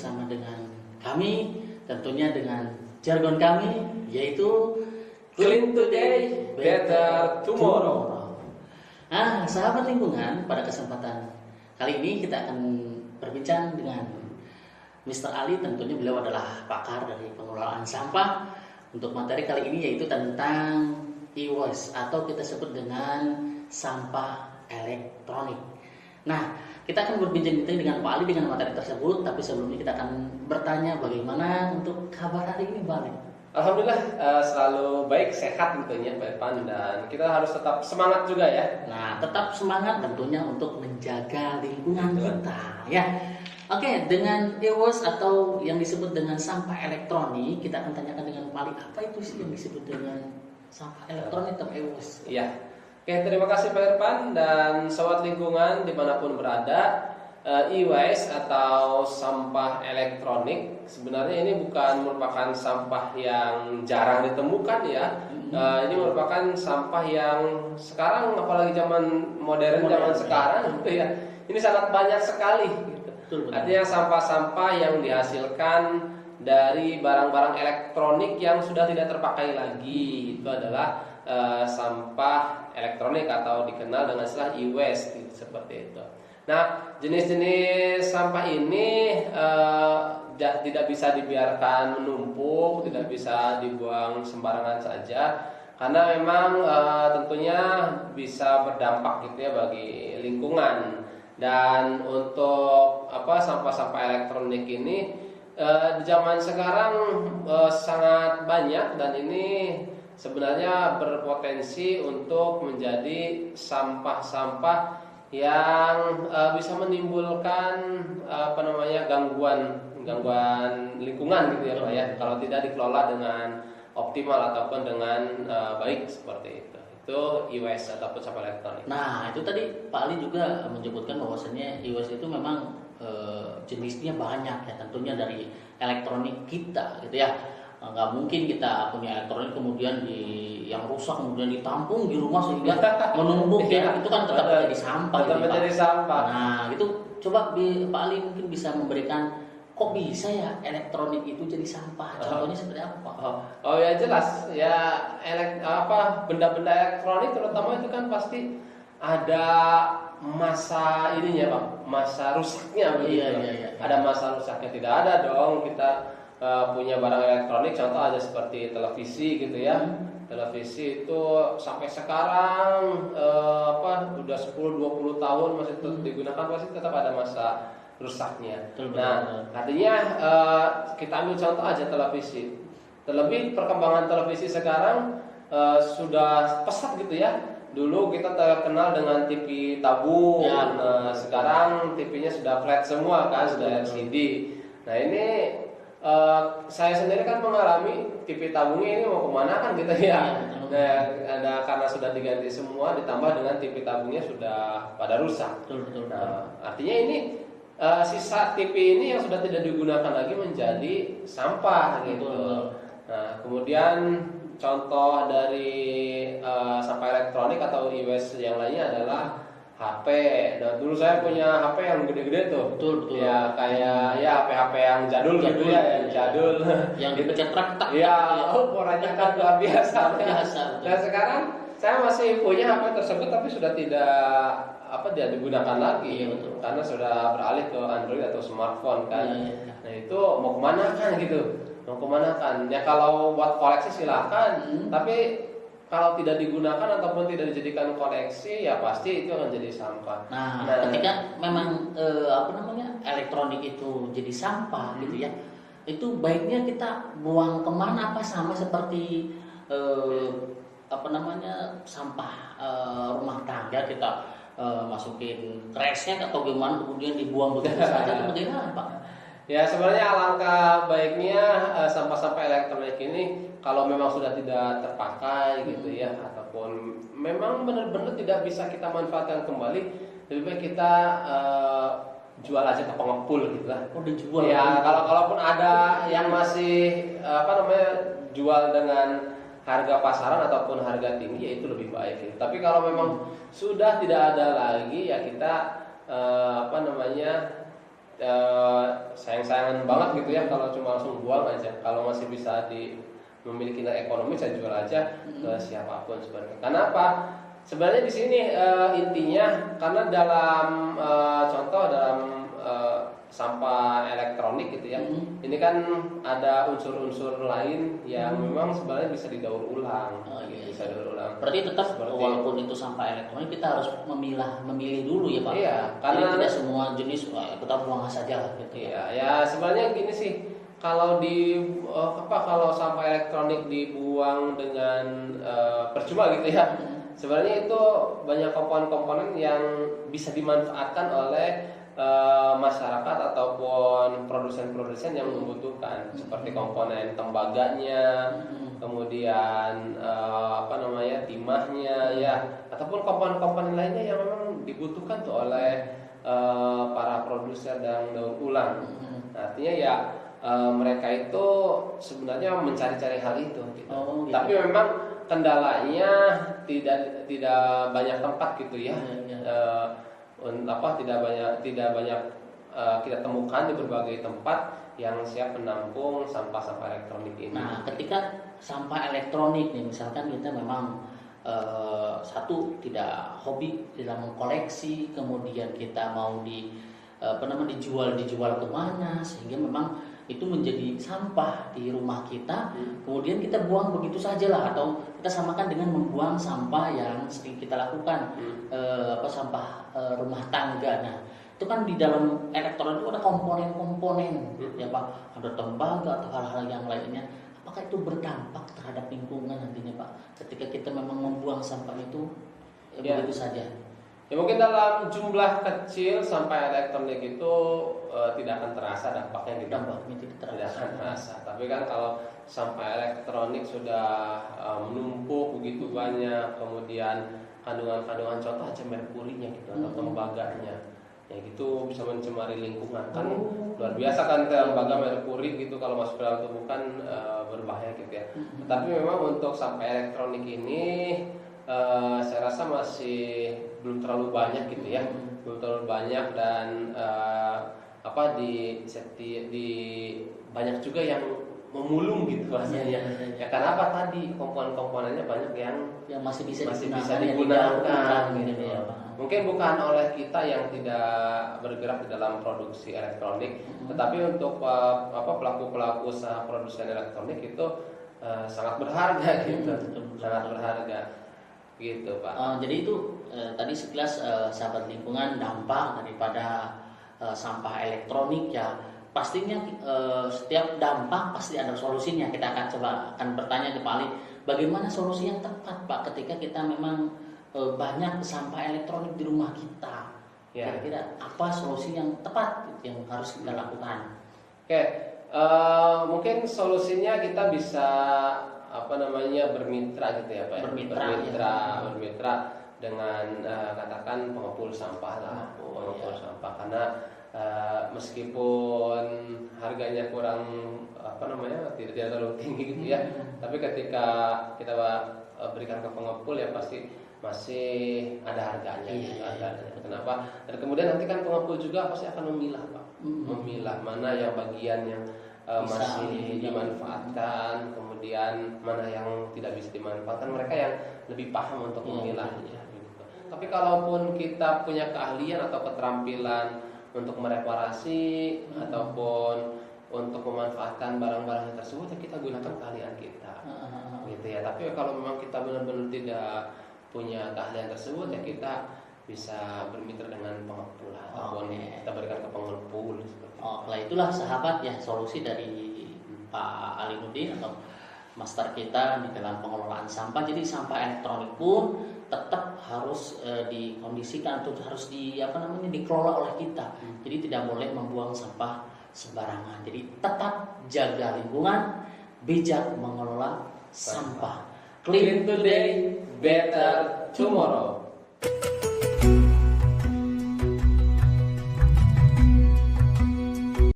bersama dengan kami, tentunya dengan jargon kami, yaitu Clean today, better tomorrow. Nah, sahabat lingkungan, pada kesempatan kali ini kita akan berbincang dengan Mr. Ali. Tentunya beliau adalah pakar dari pengelolaan sampah. Untuk materi kali ini yaitu tentang e-waste atau kita sebut dengan sampah elektronik. Nah, kita akan berbincang dengan Pak Ali dengan materi tersebut, tapi sebelumnya kita akan bertanya bagaimana untuk kabar hari ini, Pak Ali. Alhamdulillah selalu baik, sehat tentunya Pak Irfan, dan kita harus tetap semangat juga ya. Nah, tetap semangat tentunya untuk menjaga lingkungan kita ya. Oke, dengan e-waste atau yang disebut dengan sampah elektronik, kita akan tanyakan dengan Pak Ali, apa itu sih yang disebut dengan sampah elektronik atau e-waste? Iya. Oke, terima kasih Pak Irfan dan sobat lingkungan dimanapun berada. E-waste atau sampah elektronik sebenarnya ini bukan merupakan sampah yang jarang ditemukan ya. Ini merupakan sampah yang sekarang, apalagi zaman modern zaman sekarang gitu ya, ini sangat banyak sekali gitu. Artinya sampah-sampah yang dihasilkan dari barang-barang elektronik yang sudah tidak terpakai lagi itu adalah sampah elektronik atau dikenal dengan istilah e-waste gitu, seperti itu. Nah, jenis-jenis sampah ini tidak bisa dibiarkan menumpuk, tidak bisa dibuang sembarangan saja, karena memang tentunya bisa berdampak gitu ya bagi lingkungan. Dan untuk sampah-sampah elektronik ini di zaman sekarang sangat banyak, dan ini sebenarnya berpotensi untuk menjadi sampah-sampah yang bisa menimbulkan gangguan lingkungan gitu ya Pak ya, kalau tidak dikelola dengan optimal ataupun dengan baik seperti itu. Itu e-waste ataupun sampah elektronik. Nah, itu tadi Pak Ali juga menyebutkan bahwasannya e-waste itu memang jenisnya banyak ya, tentunya dari elektronik kita gitu ya. Nggak mungkin kita punya elektronik kemudian yang rusak kemudian ditampung di rumah sehingga menumpuk ya, itu kan tetap menjadi sampah. Tetap menjadi sampah. Nah, itu coba Pak Ali mungkin bisa memberikan, kok bisa ya elektronik itu jadi sampah? Contohnya seperti apa? Oh ya, jelas ya, benda-benda elektronik terutama itu kan pasti ada masa ininya Pak, masa rusaknya begitu. Iya. Ada masa rusaknya, tidak ada dong kita punya barang elektronik, contoh aja seperti televisi gitu ya. Televisi itu sampai sekarang udah 10-20 tahun masih digunakan, pasti tetap ada masa rusaknya. Nah, artinya kita ambil contoh aja televisi. Terlebih perkembangan televisi sekarang sudah pesat gitu ya. Dulu kita terkenal dengan TV tabung, sekarang TV-nya sudah flat semua kan, sudah LCD. Nah, ini saya sendiri kan mengalami TV tabungnya ini mau kemana kan gitu ya. Nah, karena sudah diganti semua, ditambah dengan TV tabungnya sudah pada rusak. Nah, artinya ini sisa TV ini yang sudah tidak digunakan lagi menjadi sampah gitu. Nah, kemudian contoh dari sampah elektronik atau e-waste yang lainnya adalah HP. Nah, dulu saya punya HP yang gede-gede tuh. Betul. Ya kayak HP yang jadul gitu ya, yang jadul. Yang dipencet tak. Ya, ukurannya kan luar biasa. Dan sekarang saya masih punya HP tersebut, tapi sudah tidak digunakan lagi. Betul. Karena sudah beralih ke Android atau smartphone kan. Nah, itu mau kemana kan gitu? Mau kemana kan? Ya kalau buat koleksi silahkan, tapi kalau tidak digunakan ataupun tidak dijadikan koleksi, ya pasti itu akan jadi sampah. Nah, ketika memang elektronik itu jadi sampah gitu ya, itu baiknya kita buang kemana? Apa sama seperti sampah rumah tangga, kita masukin trashnya atau gimana kemudian dibuang begitu saja, itu bagaimana Pak? Ya, sebenarnya alangkah baiknya sampah-sampah elektronik ini kalau memang sudah tidak terpakai gitu ya, ataupun memang benar-benar tidak bisa kita manfaatkan kembali, lebih baik kita jual aja ke pengepul gitu lah. Oh, dijual. Ya, kalaupun ada yang masih jual dengan harga pasaran ataupun harga tinggi, ya itu lebih baik gitu. Tapi kalau memang sudah tidak ada lagi, ya kita sayang-sayangan banget gitu ya kalau cuma langsung buang aja. Kalau masih bisa memiliki nilai ekonomi, saya jual aja ke siapapun sebenarnya. Kenapa? Sebenarnya di sini intinya karena dalam contoh dalam sampah elektronik gitu ya. Ini kan ada unsur-unsur lain yang memang sebenarnya bisa didaur ulang. Bisa didaur ulang. Berarti tetap walaupun itu sampah elektronik kita harus memilih dulu ya Pak. Iya, karena tidak semua jenis kita buang saja lah gitu. Iya, ya sebenarnya gini sih. Kalau kalau sampah elektronik dibuang dengan percuma gitu ya. Sebenarnya itu banyak komponen-komponen yang bisa dimanfaatkan oleh masyarakat ataupun produsen-produsen yang membutuhkan, seperti komponen tembaganya, kemudian timahnya ya, ataupun komponen-komponen lainnya yang memang dibutuhkan tuh oleh para produsen dan daur ulang. Artinya ya mereka itu sebenarnya mencari-cari hal itu gitu. Gitu. Tapi memang kendalanya tidak banyak tempat gitu ya. Tidak banyak kita temukan di berbagai tempat yang siap menampung sampah-sampah elektronik ini. Nah, ketika sampah elektronik nih, misalkan kita memang satu tidak hobi dalam mengkoleksi, kemudian kita mau dijual kemana, sehingga memang itu menjadi sampah di rumah kita, kemudian kita buang begitu saja lah, atau kita samakan dengan membuang sampah yang sering kita lakukan, sampah rumah tangga. Nah, itu kan di dalam elektronik itu ada komponen-komponen, ya Pak, ada tembaga atau hal-hal yang lainnya. Apakah itu berdampak terhadap lingkungan nantinya Pak, ketika kita memang membuang sampah itu begitu saja? Ya mungkin dalam jumlah kecil sampah elektronik itu tidak akan terasa dampaknya gitu. Dampaknya tidak akan terasa. Tapi kan kalau sampah elektronik sudah menumpuk begitu banyak, kemudian kandungan-kandungan contoh aja merkurinya gitu atau tembaganya, ya gitu bisa mencemari lingkungan kan luar biasa kan tembaga merkuri gitu kalau masuk ke dalam tubuh kan berbahaya gitu ya. Tapi memang untuk sampah elektronik ini saya rasa masih belum terlalu banyak gitu ya, belum terlalu banyak dan di banyak juga yang memulung gitu rasanya. Ya karena apa tadi komponen-komponennya banyak yang masih bisa digunakan gitu ya. Mungkin bukan oleh kita yang tidak bergerak di dalam produksi elektronik, tetapi untuk pelaku-pelaku usaha produsen elektronik itu sangat berharga gitu, sangat berharga. Gitu Pak. Jadi itu tadi sekilas sahabat lingkungan dampak daripada sampah elektronik ya. Pastinya setiap dampak pasti ada solusinya. Kita akan bertanya ke Pak Ali, bagaimana solusi yang tepat Pak ketika kita memang banyak sampah elektronik di rumah kita. Kira-kira apa solusi yang tepat yang harus kita lakukan? Oke, mungkin solusinya kita bisa bermitra gitu ya Pak. Bermitra dengan katakan pengepul sampah lah, sampah karena meskipun harganya kurang tidak terlalu tinggi gitu ya, tapi ketika kita berikan ke pengepul ya pasti masih ada harganya. Kenapa? Dan kemudian nanti kan pengepul juga pasti akan memilah Pak, memilah mana yang bagian yang masih dimanfaatkan, kemudian mana yang tidak bisa dimanfaatkan, mereka yang lebih paham untuk memilahnya. Tapi kalaupun kita punya keahlian atau keterampilan untuk mereparasi ataupun untuk memanfaatkan barang-barang tersebut, ya kita gunakan keahlian kita, gitu ya. Tapi kalau memang kita benar-benar tidak punya keahlian tersebut, ya kita bisa bermitra dengan pengepul ataupun kita berikan ke pengepul. Nah itulah sahabat ya solusi dari Pak Ali Nurdin atau master kita di dalam pengelolaan sampah. Jadi sampah elektronik pun tetap harus dikondisikan atau harus dikelola oleh kita. Jadi tidak boleh membuang sampah sembarangan. Jadi tetap jaga lingkungan, bijak mengelola sampah. Clean today, better tomorrow.